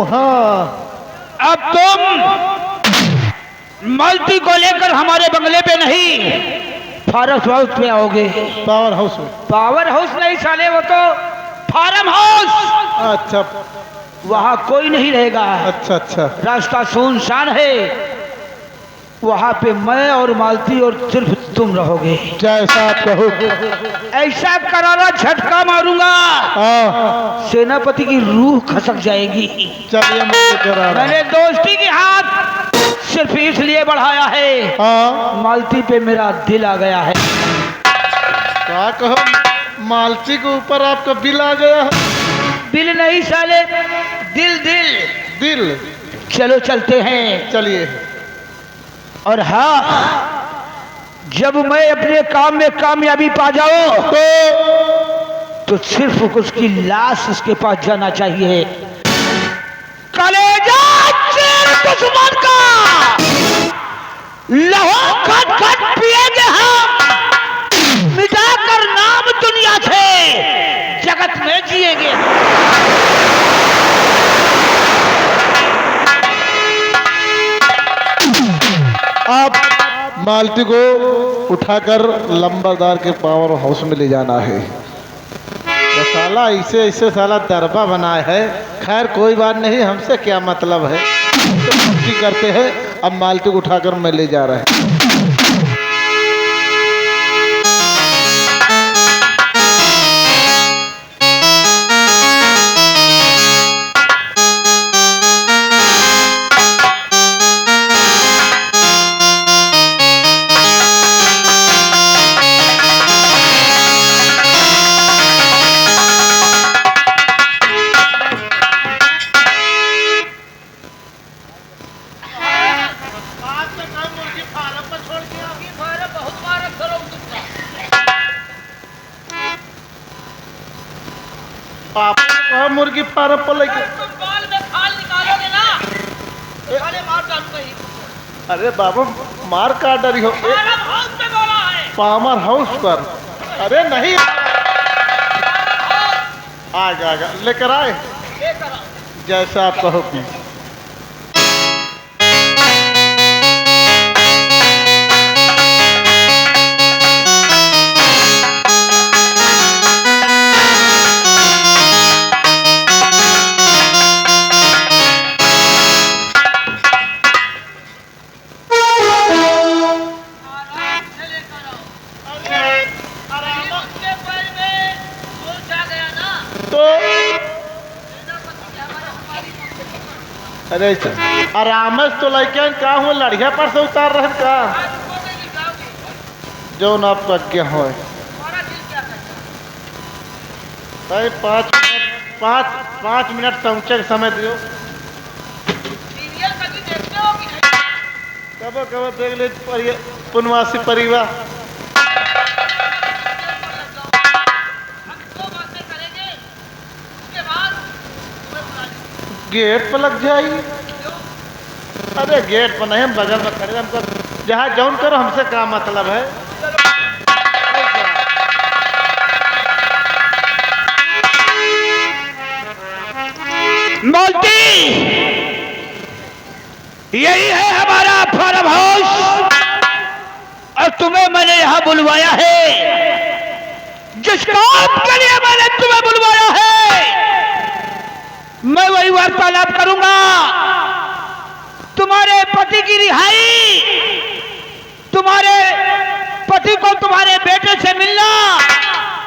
हाँ। अब तुम मालती को लेकर हमारे बंगले पे नहीं, फार्म हाउस पे आओगे। पावर हाउस में? पावर हाउस नहीं साले, वो तो फार्म हाउस। अच्छा। वहाँ कोई नहीं रहेगा। अच्छा अच्छा। रास्ता सुनसान है, वहाँ पे मैं और मालती और सिर्फ तुम रहोगे। जैसा आप कहो। ऐसा करारा झटका मारूंगा, हाँ। सेनापति की रूह खसक जाएगी। चलिए मुझे करा रहा। मैंने दोस्ती की हाथ सिर्फ इसलिए बढ़ाया है, हाँ। मालती पे मेरा दिल आ गया है। क्या कहो, मालती के ऊपर आपका बिल आ गया है? बिल नहीं साले, दिल दिल दिल। चलो चलते हैं। चलिए। और हाँ, जब मैं अपने काम में कामयाबी पा जाऊं तो सिर्फ उसकी लाश उसके पास जाना चाहिए। कलेजा चीर दुश्मन का लहू खट खट पिएंगे हम, मिटाकर नाम दुनिया से जगत में जिएंगे। आप मालती को उठाकर लंबरदार के पावर हाउस में ले जाना है। ये साला ऐसे साला दरबा बनाए है। खैर कोई बात नहीं, हमसे क्या मतलब है, तो मस्ती करते हैं। अब मालती को उठाकर मैं ले जा रहा है। पापा ने कहा मुर्गी फार्म पर लेके। तुम बाल में खाल निकालोगे ना, साले मार डालूंगा ही। अरे बाबा मार का डरी हो। फार्म हाउस पे बोला है। पावर हाउस पर? अरे नहीं, आगा लेकर आए। लेकर आओ। जैसा आप कहो कि। अरे आराम से तो लड़कियां का हूँ, लड़िया पर से उतार रहे का जो न आप आज्ञा हो। भाई 5 मिनट पहुँचे समय दियो। कब कब देख ले पुनवासी परिवार। गेट पर लग जाएगी? अरे गेट पर नहीं, हम बगल में खड़े, हमको जहाँ जौन करो, हमसे क्या मतलब है। मालती, यही है हमारा फार्म हाउस और तुम्हें मैंने यहाँ बुलवाया है। जिस काम के लिए मैंने तुम्हें बुलवाया है, मैं वही वार्तालाप करूंगा। तुम्हारे पति की रिहाई, तुम्हारे पति को तुम्हारे बेटे से मिलना,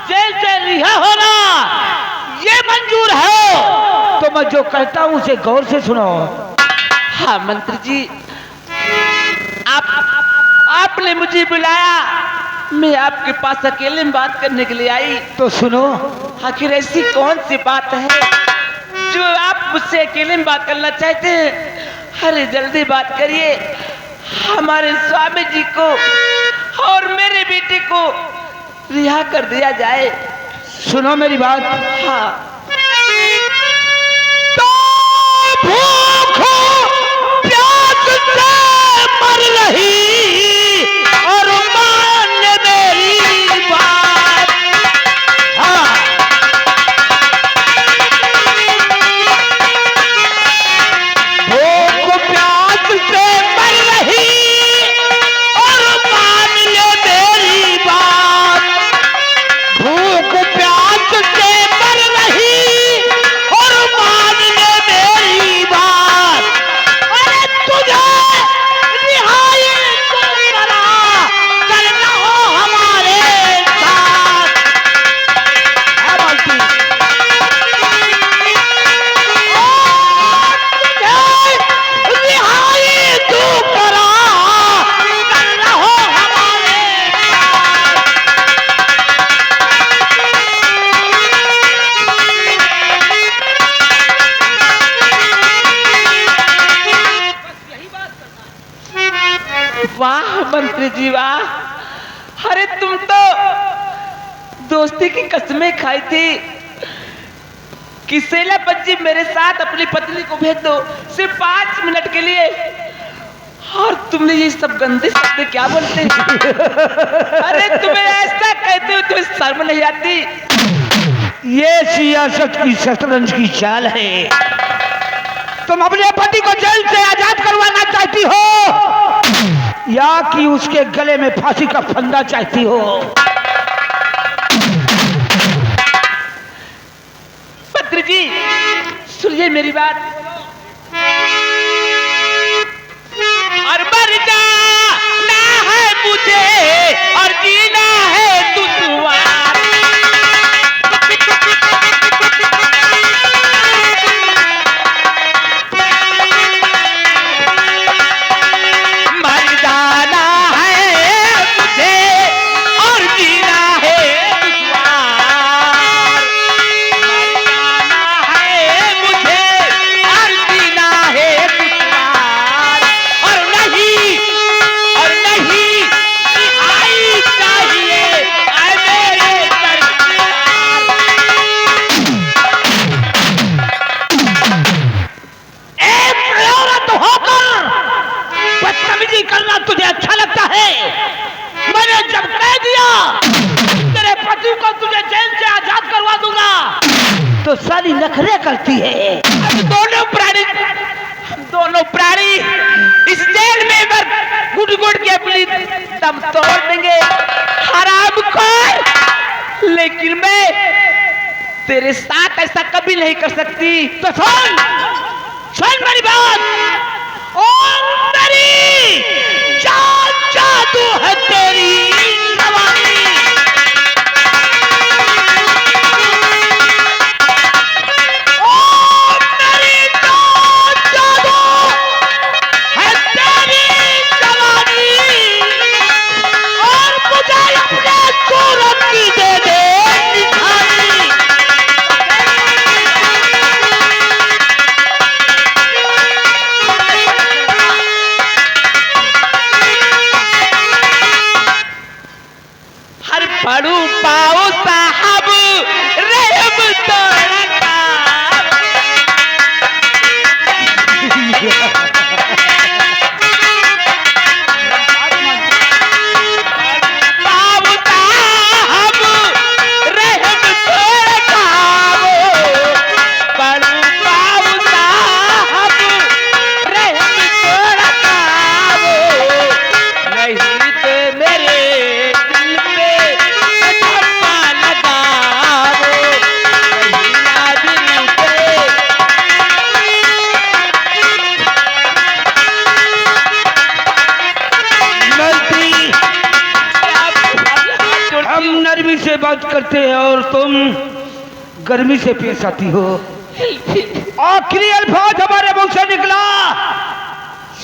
जेल से रिहा होना, ये मंजूर है। तो मैं जो कहता हूं उसे गौर से सुनो। हाँ मंत्री जी, आपने मुझे बुलाया, मैं आपके पास अकेले में बात करने के लिए आई। तो सुनो। आखिर ऐसी कौन सी बात है जो आप मुझसे अकेले में बात करना चाहते हैं? अरे जल्दी बात करिए, हमारे स्वामी जी को और मेरे बेटे को रिहा कर दिया जाए। सुनो मेरी बात। हाँ। तो भूख प्यास से मर रही और मान मेरी बात। हाँ। मंत्री जी वाह। अरे तुम तो दोस्ती की कसमें खाई थी कि सेनापति जी मेरे साथ अपनी पत्नी को भेज दो सिर्फ 5 मिनट के लिए, और तुमने ये सब गंदे शब्द क्या बोलते हैं? अरे तुम्हें ऐसा कहते हो तुम्हें शर्म नहीं आती? ये सियासत की शतरंज की चाल है। तुम अपने पति को जेल से आजाद करवाना चाहती हो या कि उसके गले में फांसी का फंदा चाहती हो? मंत्री जी सुनिए मेरी बात। और मर जाना है मुझे और जीना है दुश्वार। मर जाना है मुझे और जीना है दुश्वार। मर जाना है मुझे और जीना है दुश्वार। और नहीं रिहाई चाहिए ऐ मेरे सरकार। एक औरत होकर बदतमीजी करना तुझे अच्छा लगता है? मैंने जब कह दिया तेरे पति को तुझे जेल से आजाद करवा दूंगा तो सारी नखरे करती है। हम दोनों प्राणी इस जेल में गुड़ गुड़ के अपनी दम तोड़ देंगे हरामखोर। लेकिन मैं तेरे साथ ऐसा कभी नहीं कर सकती। तो सुन मेरी बात। और तेरी जादू है तेरी जवानी। और तेरी जादू है तेरी जवानी। और मुझे अपने सूरत की दे दे निशानी। हर पढ़ू पाओ साहब रहम तो रखा। पाओ साहब रहम तो रखा। पढ़ू पाओ साहब रहम तो रखा। नहीं तो मेरे दिल पे धब्बा लगाओ। नहीं नादिल पे मंत्री, हम नरमी से बात करते हैं और तुम गर्मी से पेश आती हो। आखिरी अल्फाज हमारे मुंह से निकला,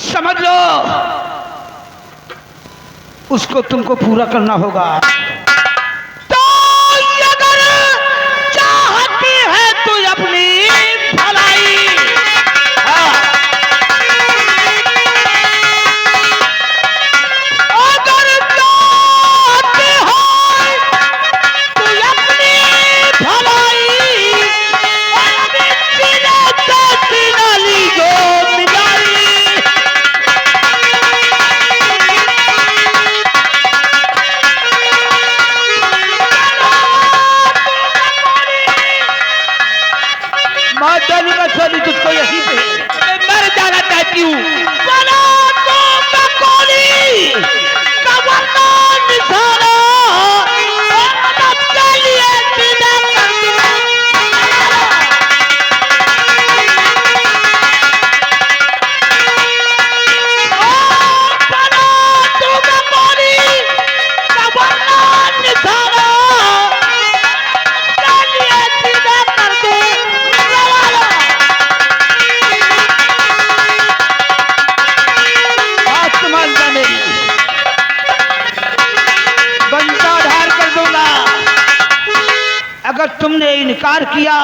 समझ लो उसको तुमको पूरा करना होगा। तो अगर चाहती है तू अपनी भलाई, अगर चाहती है तू अपनी भलाई, अभी सीने से सीना लीजो मिलाई। माताली का सोनी तुझको यहीं पे मैं मर जाना चाहती हूँ। बना तो बकोली कवरना निशाना और के लिए सीधा कर दूंगा। बना तो बकोली कवरना निशाना के लिए सीधा कर दूंगा। आसमान मेरी बंदा ढार कर दूंगा। अगर तुमने इनकार किया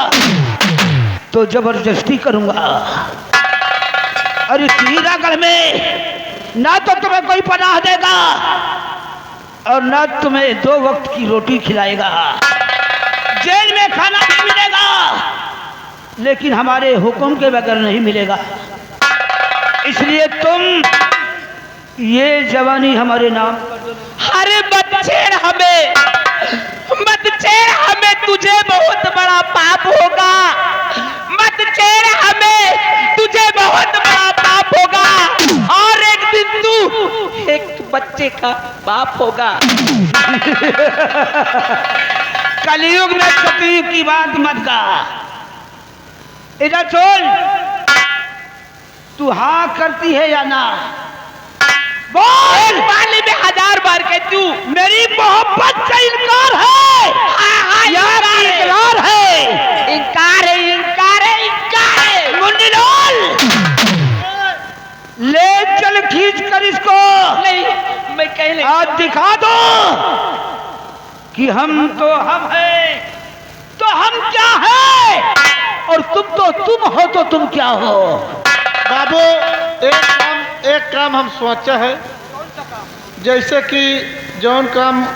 तो जबरदस्ती करूंगा। और इस हीरागढ़ में ना तो तुम्हें कोई पनाह देगा और ना तुम्हें 2 वक्त की रोटी खिलाएगा। जेल में खाना भी मिलेगा लेकिन हमारे हुक्म के बगैर नहीं मिलेगा। इसलिए तुम ये जवानी हमारे नाम कर दो। अरे मत छेड़ हमें, मत छेड़ हमें, तुझे बहुत बड़ा पाप होगा। मत छेड़ हमें, तुझे बहुत बड़ा पाप होगा और एक दिन तू एक बच्चे का बाप होगा। कलयुग में सतयुग की बात मत का। इधर छोड़, तू हाँ करती है या ना? बोल। पाली में 1000 बार कह तू मेरी मोहब्बत का इनकार है या इकरार है? इनकार है, इनकार है, इनकार है। मुंडी डोल, ले चल खींच कर इसको। नहीं, मैं कहीं नहीं। आज दिखा दो कि हम तो हम हैं, तो हम क्या है और तुम तो तुम हो तो तुम क्या हो? बाबू एक काम हम सोचा है, जैसे कि जौन काम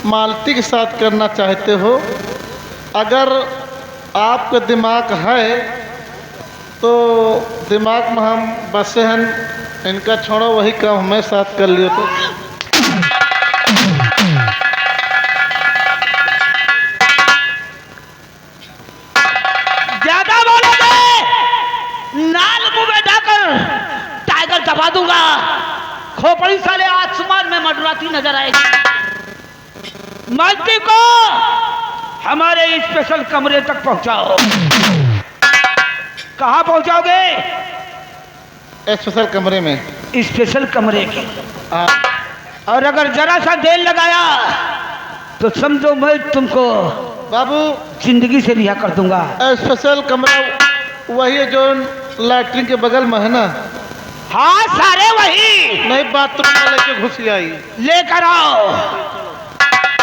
मालती के साथ करना चाहते हो, अगर आपका दिमाग है तो दिमाग में हम बसे हैं, इनका छोड़ो, वही काम हमें साथ कर लियो तो। ज्यादा बोलोगे नाल मुंह में डाकर टाइगर दबा दूंगा। खोपड़ी साले आसमान में मंडराती नजर आएगी। मालती को हमारे स्पेशल कमरे तक पहुंचाओ। कहाँ पहुंचाओगे? स्पेशल कमरे में। स्पेशल कमरे के। हाँ। और अगर जरा सा देर लगाया तो समझो मैं तुमको बाबू जिंदगी से रिहा कर दूंगा। स्पेशल कमरा वही है जो लैट्रिन के बगल में है ना? हाँ सारे वही। नहीं, बाथरूम में लेके घुसी आई। लेकर आओ।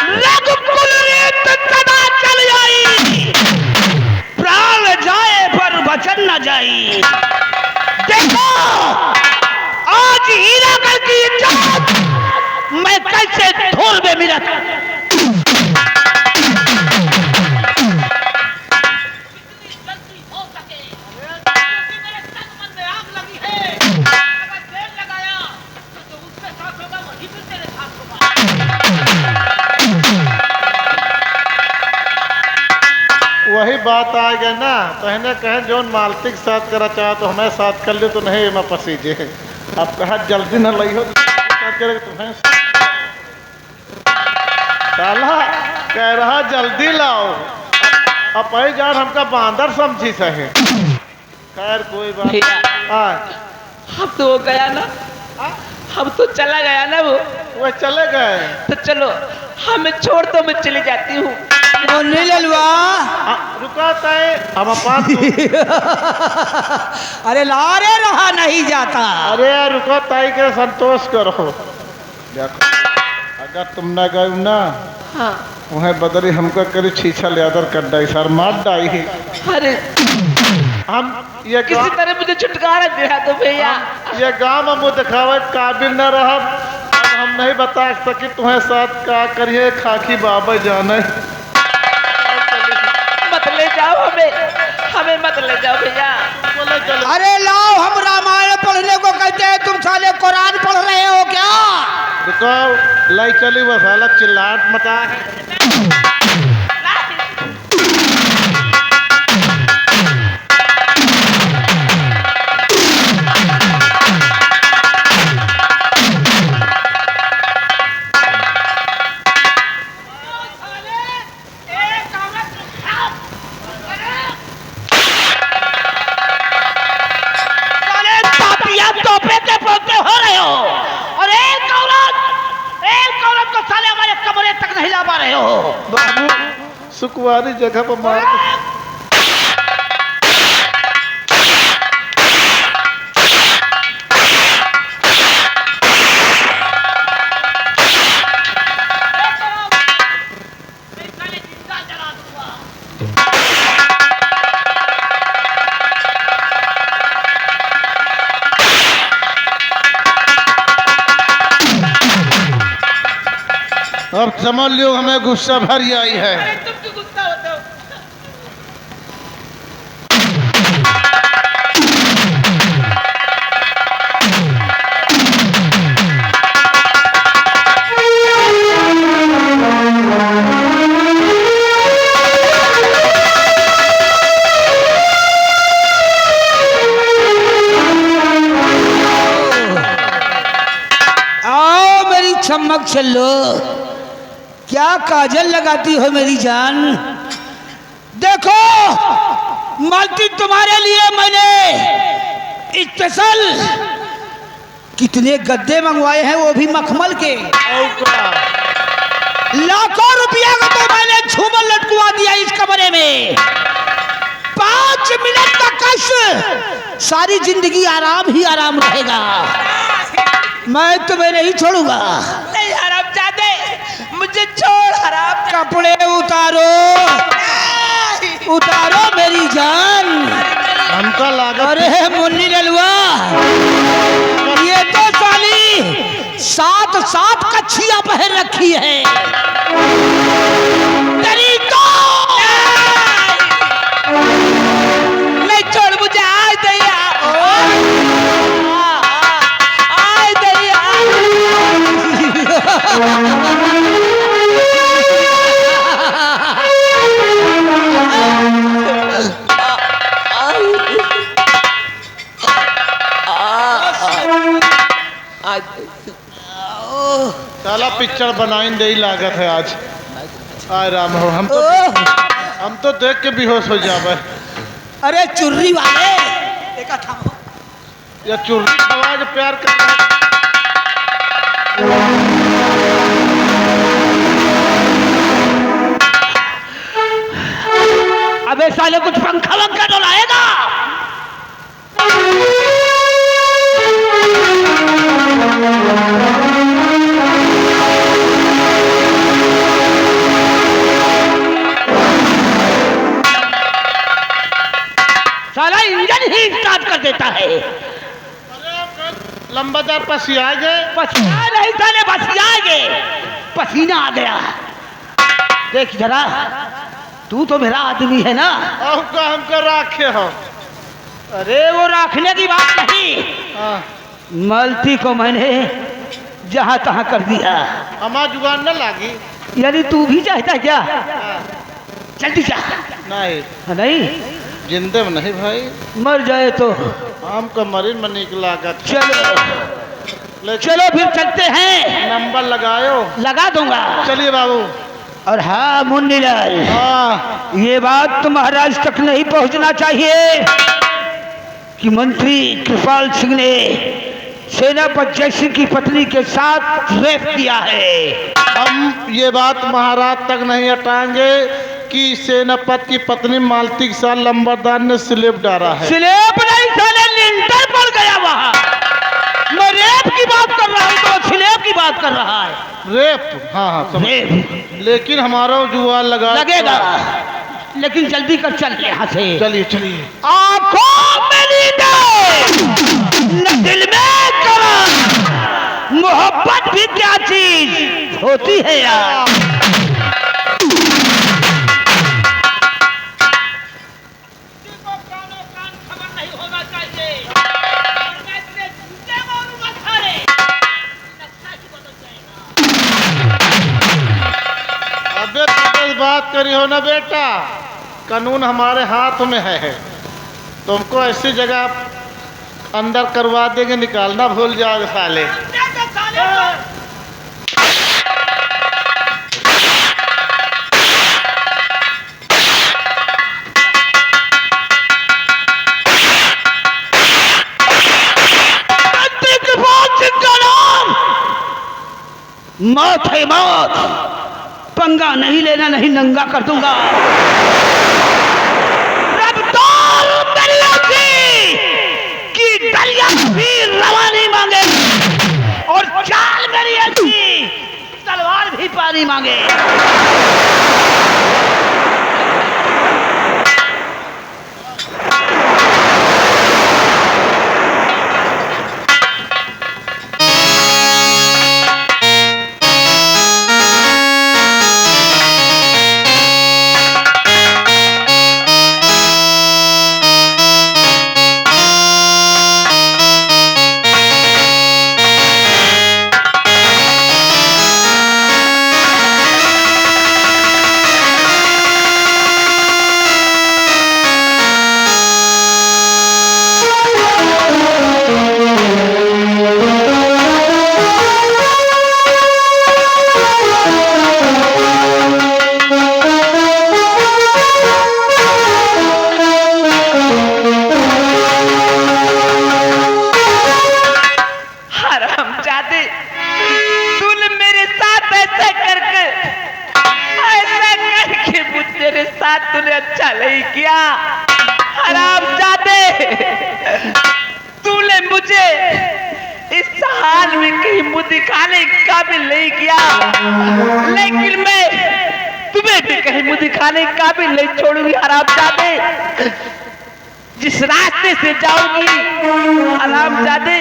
रघुकुल रीत सदा चल जाई, प्राण जाए पर वचन न जाई। देखो आज हीरागढ़ की इज्जत मैं कैसे धूल में मिला। वही बात आ गया ना, कहने कहे जो मालती के साथ करा चाहे तो हमें साथ कर ले तो नहीं मैं पसीजे। अब कहा जल्दी न लई हो साथ करे तुम्हें साला कह रहा जल्दी लाओ। अब पही जान हमका बांदर समझी सहे। खैर कोई बात भैया, हाँ। अब तो वो गया ना, अब तो चला गया ना वो चले गए तो चलो हमें छोड़ दो, मैं चली जाती हूँ। नहीं ललवा। रुका तय हम पास। अरे लारे रहा नहीं जाता। अरे यार रुको, ताई के संतोष करो। देखो अगर तुम न गए ना, हाँ। वह बदरी हमका करी छीछा लियादर कर डाई सर मार डाई। अरे हम ये किसी तरह मुझे छुटकारा दिला दो भैया। ये गाँव में मुँह दिखावे काबिल न रहा। अब हम नहीं बता सके तुम्हें साथ का करिए, खाकी बाबा जाने। मत ले जाओ हमें, हमें मत ले जाओ भैया। अरे लाओ, हम रामायण पढ़ने को कहते हैं, तुम साले कुरान पढ़ रहे हो क्या? रुको लाई चली बस हालत चिल्लाहट मचा है। बाबू सुकुवारी जगह पर मार अब समझ लियो हमें गुस्सा भरी आई है। तुम क्यों गुस्सा होते हो? आओ मेरी चमक चलो, क्या काजल लगाती हो मेरी जान। देखो मालती, तुम्हारे लिए मैंने स्पेशल कितने गद्दे मंगवाए हैं, वो भी मखमल के। लाखों रुपया का तो मैंने झूमर लटकवा दिया इस कमरे में। 5 मिनट का कष्ट, सारी जिंदगी आराम ही आराम रहेगा। मैं तुम्हें नहीं छोड़ूंगा। नहीं हरामजादे, मुझे छोड़ हराम। कपड़े उतारो, उतारो मेरी जान। हमका लागत अरे मुन्नी ललुआ, ये तो साली 7 कच्छियां पहन रखी है। तेरी तो नहीं छोड़ मुझे, आज दैया, आज दैया। साला पिक्चर बनाइन दे लागत है आज। आय राम हो, हम तो देख के बेहोश हो जावे। अरे चुर्री वाले, देखा था या चुर्री खवा जो प्यार कर। अबे साले कुछ पंखा वंखा डोलाएगा। साला इंजन ही स्टार्ट कर देता है। लंबादार पसिया गए। पसीना नहीं साले, पसीना आ गए, पसीना आ गया। देख जरा, तू तो मेरा आदमी है ना। हमको राखे हो। अरे वो रखने की बात नहीं, हाँ। मलती को मैंने जहां तहां कर दिया। हमारा जुगान न लागी। यानी तू भी चाहता है क्या? जल्दी जा। नहीं नहीं, जिंदे में नहीं भाई, मर जाए तो हमको मरीन में निक लागत। चलो चलो फिर चलते हैं। नंबर लगायो। लगा दूंगा। चलिए बाबू। और हाँ मुन्नीलाल, हाँ ये बात तो महाराज तक नहीं पहुंचना चाहिए कि मंत्री कृपाल सिंह ने सेनापति जयसिंह की पत्नी के साथ रेप किया है। हम ये बात महाराज तक नहीं हटाएंगे कि सेनापति की पत्नी मालती के साथ लंबरदार ने स्लेब डाला है। स्लेब नहीं साले, लिंटर पड़ गया वहां। मैं रेप की बात कर रहा हूँ तो स्लेब की बात कर रहा है। रेप? हाँ हाँ समझ। रेप लेकिन हमारा जुआ लगेगा, लेकिन जल्दी कर चल यहाँ से। चलिए चलिए। आंखों में नींद, न दिल में करम, मोहब्बत भी क्या चीज होती है यार। अबे तुम बात करी हो ना बेटा, कानून हमारे हाथ में है। तुमको ऐसी जगह अंदर करवा देंगे, निकालना भूल जाओगे साले। मौत है मौत, पंगा नहीं लेना, नहीं नंगा कर दूंगा। रफ्तार मेरी ऐसी कि दरिया भी रवानी मांगे और चाल मेरी ऐसी तलवार भी पानी मांगे। दिखाने के काबिल नहीं किया, लेकिन मैं तुम्हें भी कहीं मुंह दिखाने के काबिल नहीं छोड़ूंगी हरामजादे। जिस रास्ते से जाऊंगी हरामजादे,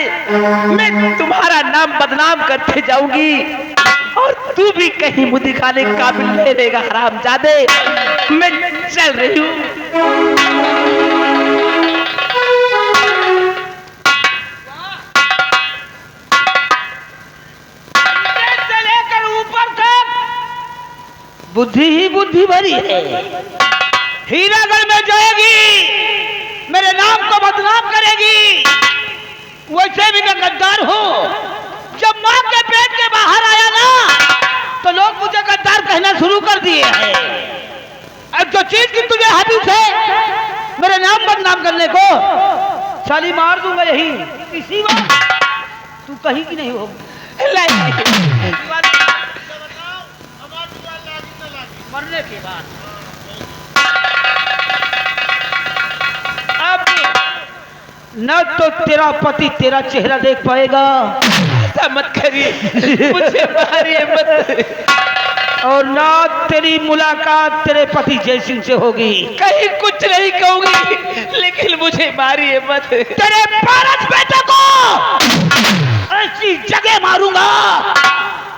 मैं तुम्हारा नाम बदनाम करते जाऊंगी और तू भी कहीं मुंह दिखाने के काबिल नहीं रहेगा हरामजादे। मैं चल रही हूँ। बुद्धि ही बुद्धि भरी है। हीरागढ़ में जाएगी, मेरे नाम को बदनाम करेगी। वैसे भी मैं गद्दार हूँ। जब माँ के पेट के बाहर आया ना, तो लोग मुझे गद्दार कहना शुरू कर दिए हैं। अब जो चीज की तुझे हदीस है मेरे नाम बदनाम करने को, साली मार दूंगा यही इसी वक्त। तू कहीं की नहीं होगी। मरने के बाद अब न तो तेरा पति तेरा चेहरा देख पाएगा, ऐसा मत करिए, मुझे मारिए मत, और ना तेरी मुलाकात तेरे पति जय सिंह से होगी। कहीं कुछ नहीं कहूंगी, लेकिन मुझे मारिए मत। तेरे पारस बेटे को ऐसी जगह मारूंगा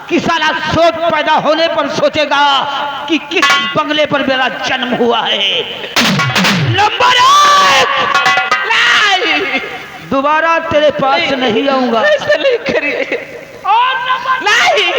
कि साला सोच पैदा होने पर सोचेगा कि किस बंगले पर मेरा जन्म हुआ है। नंबर 1, दोबारा तेरे पास नहीं आऊंगा। ऐसा नहीं करिए। और नंबर नहीं।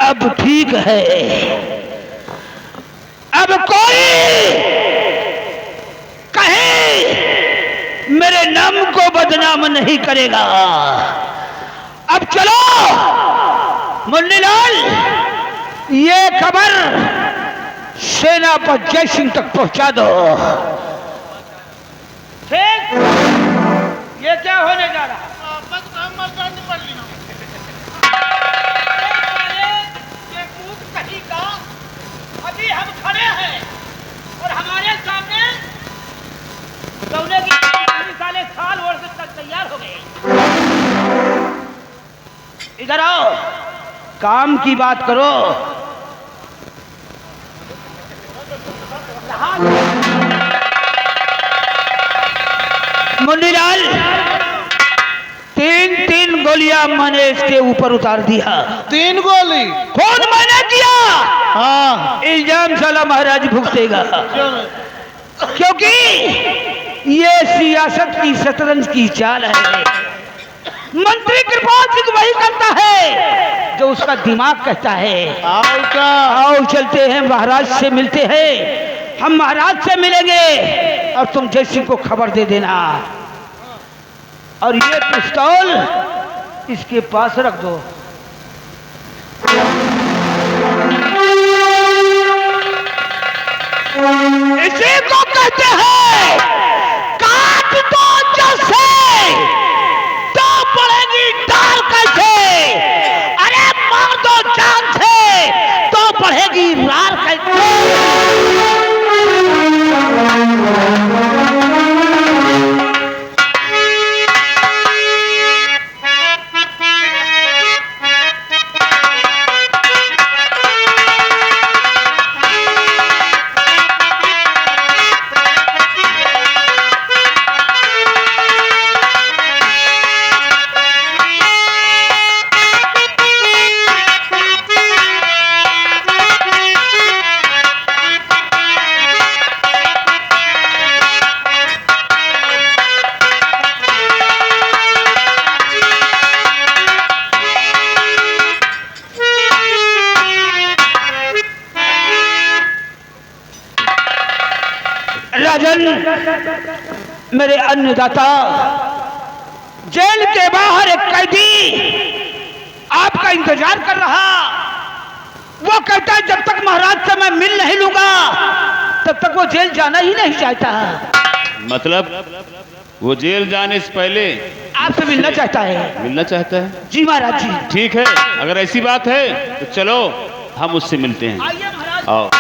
अब ठीक है, अब कोई कहे मेरे नाम को बदनाम नहीं करेगा। अब चलो मुन्नीलाल, ये खबर सेनापति जय सिंह तक पहुंचा दो। ठीक, ये क्या होने जा रहा है? अभी हम खड़े हैं और हमारे सामने दौड़ने की साले साल और से तक तैयार हो गए। इधर आओ, काम की बात करो। मुन्नीलाल, 3 गोलियां मैंने इसके ऊपर उतार दिया। 3 गोली? कौन मैंने दिया? हाँ। इल्जाम साला महाराज भुगतेगा, क्योंकि ये सियासत की शतरंज की चाल है। मंत्री कृपाल सिंह वही करता है जो उसका दिमाग कहता है। आओ चलते हैं, महाराज से मिलते हैं। हम महाराज से मिलेंगे और तुम जय सिंह को खबर दे देना। और ये पिस्तौल इसके पास रख दो। इसी को कहते हैं काट दो जैसे तो पड़ेगी डाल कैसे। अरे मार दो जान से तो बढ़ेगी रार कैसे। राजन, मेरे अन्नदाता, जेल के बाहर एक कैदी आपका इंतजार कर रहा। वो कहता है जब तक महाराज से मैं मिल नहीं लूंगा तब तक वो जेल जाना ही नहीं चाहता। मतलब वो जेल जाने से पहले आपसे मिलना चाहता है। मिलना चाहता है? जी महाराज जी। ठीक है, अगर ऐसी बात है तो चलो हम उससे मिलते हैं। आइए महाराज। आओ।